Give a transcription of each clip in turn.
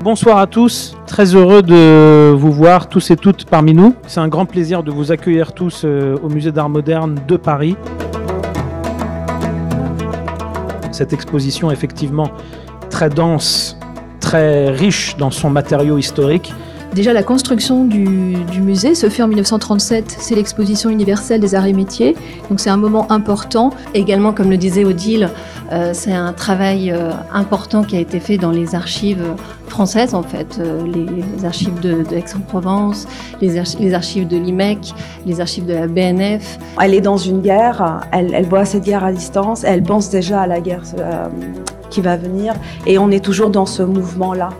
Bonsoir à tous, très heureux de vous voir tous et toutes parmi nous. C'est un grand plaisir de vous accueillir tous au Musée d'Art Moderne de Paris. Cette exposition est effectivement très dense, très riche dans son matériau historique. Déjà, la construction du musée se fait en 1937. C'est l'exposition universelle des arts et métiers. Donc c'est un moment important. Également, comme le disait Odile, c'est un travail important qui a été fait dans les archives françaises, en fait. Les archives d'Aix-en-Provence, les archives de l'IMEC, les archives de la BNF. Elle est dans une guerre, elle voit cette guerre à distance, elle pense déjà à la guerre qui va venir. Et on est toujours dans ce mouvement-là.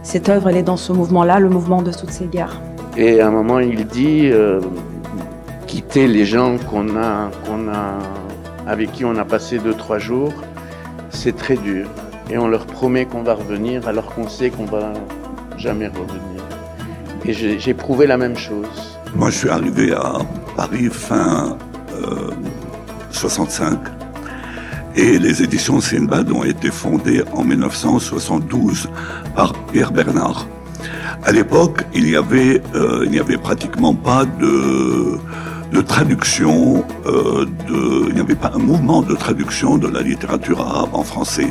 Cette œuvre, elle est dans ce mouvement-là, le mouvement de toutes ces guerres. Et à un moment, il dit quitter les gens avec qui on a passé 2-3 jours, c'est très dur. Et on leur promet qu'on va revenir, alors qu'on sait qu'on va jamais revenir. Et j'ai éprouvé la même chose. Moi, je suis arrivé à Paris fin 65. Et les éditions Sinbad ont été fondées en 1972 par Pierre Bernard. À l'époque, il n'y avait pratiquement pas de traduction, il n'y avait pas un mouvement de traduction de la littérature arabe en français.